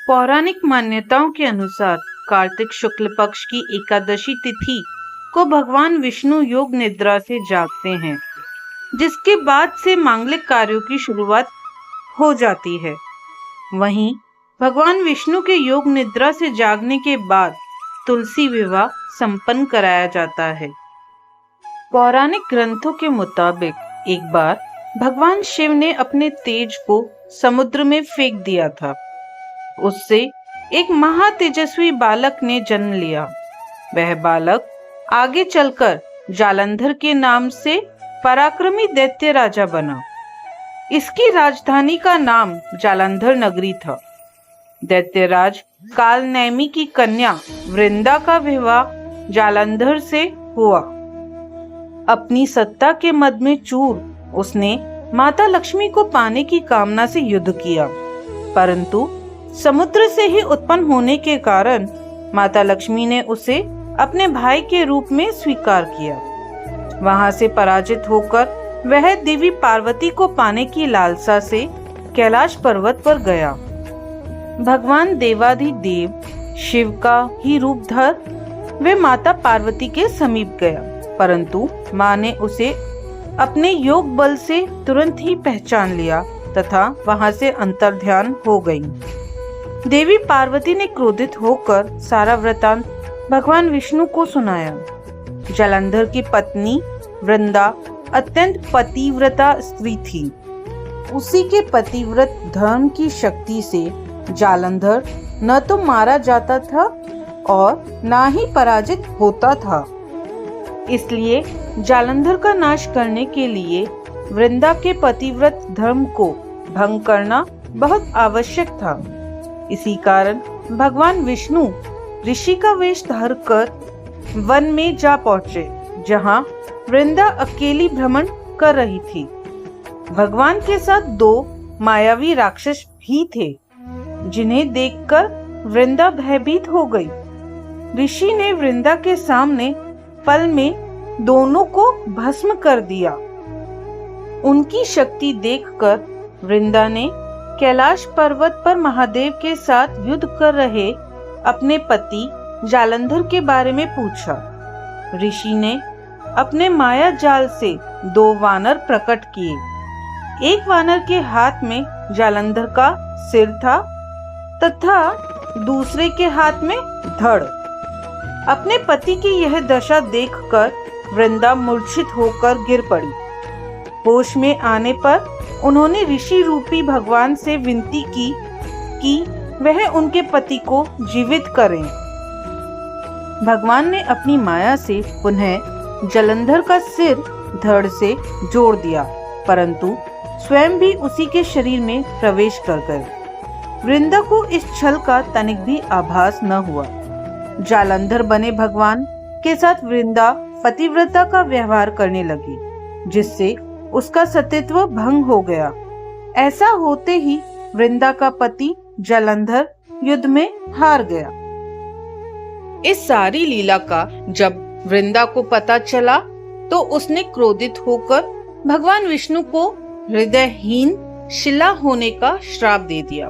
पौराणिक मान्यताओं के अनुसार कार्तिक शुक्ल पक्ष की एकादशी तिथि को भगवान विष्णु योग निद्रा से जागते हैं, जिसके बाद से मांगलिक कार्यों की शुरुआत हो जाती है। वहीं भगवान विष्णु के योग निद्रा से जागने के बाद तुलसी विवाह संपन्न कराया जाता है। पौराणिक ग्रंथों के मुताबिक एक बार भगवान शिव ने अपने तेज को समुद्र में फेंक दिया था। उससे एक महातेजस्वी बालक ने जन्म लिया। वह बालक आगे चलकर जालंधर के नाम से पराक्रमी दैत्य राजा बना। इसकी राजधानी का नाम जालंधर नगरी था। दैत्यराज कालनेमी की कन्या वृंदा का विवाह जालंधर से हुआ। अपनी सत्ता के मद में चूर उसने माता लक्ष्मी को पाने की कामना से युद्ध किया, परंतु समुद्र से ही उत्पन्न होने के कारण माता लक्ष्मी ने उसे अपने भाई के रूप में स्वीकार किया। वहां से पराजित होकर वह देवी पार्वती को पाने की लालसा से कैलाश पर्वत पर गया। भगवान देवाधिदेव शिव का ही रूप धर वे माता पार्वती के समीप गया, परंतु मां ने उसे अपने योग बल से तुरंत ही पहचान लिया तथा वहां से अंतर्ध्यान हो गई। देवी पार्वती ने क्रोधित होकर सारा वृतांत भगवान विष्णु को सुनाया। जालंधर की पत्नी वृंदा अत्यंत पतिव्रता स्त्री थी। उसी के पतिव्रत धर्म की शक्ति से जालंधर न तो मारा जाता था और न ही पराजित होता था। इसलिए जालंधर का नाश करने के लिए वृंदा के पतिव्रत धर्म को भंग करना बहुत आवश्यक था। इसी कारण भगवान विष्णु ऋषि का वेश धरकर वन में जा पहुंचे, जहां वृंदा अकेली भ्रमण कर रही थी। भगवान के साथ दो मायावी राक्षस भी थे, जिन्हें देखकर वृंदा भयभीत हो गई। ऋषि ने वृंदा के सामने पल में दोनों को भस्म कर दिया। उनकी शक्ति देखकर वृंदा ने कैलाश पर्वत पर महादेव के साथ युद्ध कर रहे अपने पति जालंधर के बारे में पूछा। ऋषि ने अपने माया जाल से दो वानर प्रकट किए। एक वानर के हाथ में जालंधर का सिर था तथा दूसरे के हाथ में धड़। अपने पति की यह दशा देखकर वृंदा मूर्छित होकर गिर पड़ी। होश में आने पर उन्होंने ऋषि रूपी भगवान से विनती की कि वह उनके पति को जीवित करें। भगवान ने अपनी माया से पुनः जालंधर का सिर धड़ से जोड़ दिया, परंतु स्वयं भी उसी के शरीर में प्रवेश कर गए। वृंदा को इस छल का तनिक भी आभास न हुआ। जालंधर बने भगवान के साथ वृंदा पतिव्रता का व्यवहार करने लगी, जिससे उसका सतीत्व भंग हो गया। ऐसा होते ही वृंदा का पति जालंधर युद्ध में हार गया। इस सारी लीला का जब वृंदा को पता चला तो उसने क्रोधित होकर भगवान विष्णु को हृदयहीन शिला होने का श्राप दे दिया।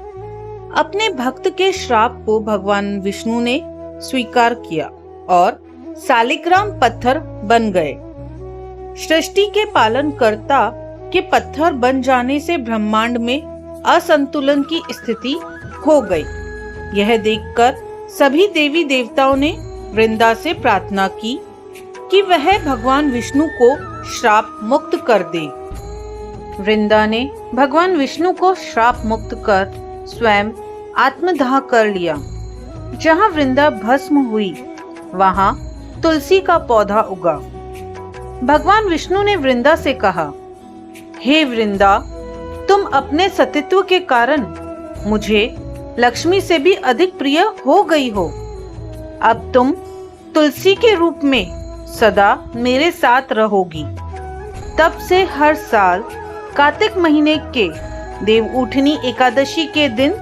अपने भक्त के श्राप को भगवान विष्णु ने स्वीकार किया और सालिग्राम पत्थर बन गए। सृष्टि के पालनकर्ता के पत्थर बन जाने से ब्रह्मांड में असंतुलन की स्थिति हो गई। यह देखकर सभी देवी देवताओं ने वृंदा से प्रार्थना की कि वह भगवान विष्णु को श्राप मुक्त कर दे। वृंदा ने भगवान विष्णु को श्राप मुक्त कर स्वयं आत्मदाह कर लिया। जहां वृंदा भस्म हुई वहां तुलसी का पौधा उगा। भगवान विष्णु ने वृंदा से कहा, हे वृंदा, तुम अपने सतीत्व के कारण मुझे लक्ष्मी से भी अधिक प्रिय हो गई हो। अब तुम तुलसी के रूप में सदा मेरे साथ रहोगी। तब से हर साल कार्तिक महीने के देवउठनी एकादशी के दिन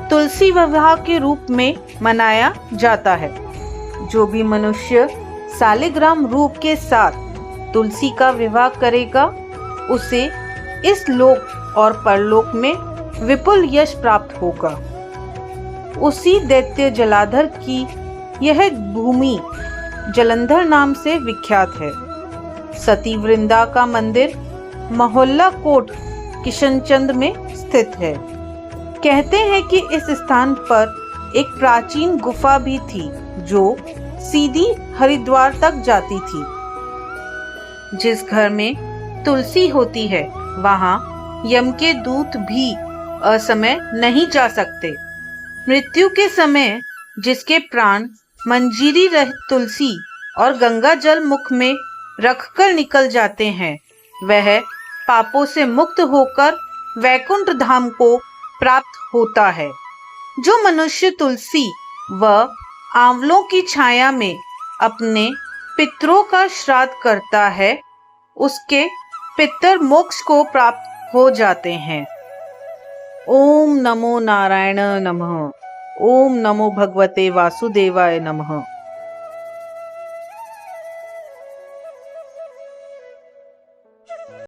तुलसी विवाह के रूप में मनाया जाता है। जो भी मनुष्य सालिग्राम रूप के साथ तुलसी का विवाह करेगा उसे इस लोक और परलोक में विपुल यश प्राप्त होगा। उसी दैत्य जलाधर की यह भूमि जलंधर नाम से विख्यात है। सती वृंदा का मंदिर मोहल्ला कोट किशनचंद में स्थित है। कहते हैं कि इस स्थान पर एक प्राचीन गुफा भी थी जो सीधी हरिद्वार तक जाती थी। जिस घर में तुलसी होती है वहां यम के दूत भी असमय नहीं जा सकते। मृत्यु के समय जिसके प्राण मंजीरी रहित तुलसी और गंगा जल मुख में रखकर निकल जाते हैं वह पापों से मुक्त होकर वैकुंठ धाम को प्राप्त होता है। जो मनुष्य तुलसी व आंवलों की छाया में अपने पितरों का श्राद्ध करता है उसके पितर मोक्ष को प्राप्त हो जाते हैं। ओम नमो नारायण नमः। ओम नमो भगवते वासुदेवाय नमः।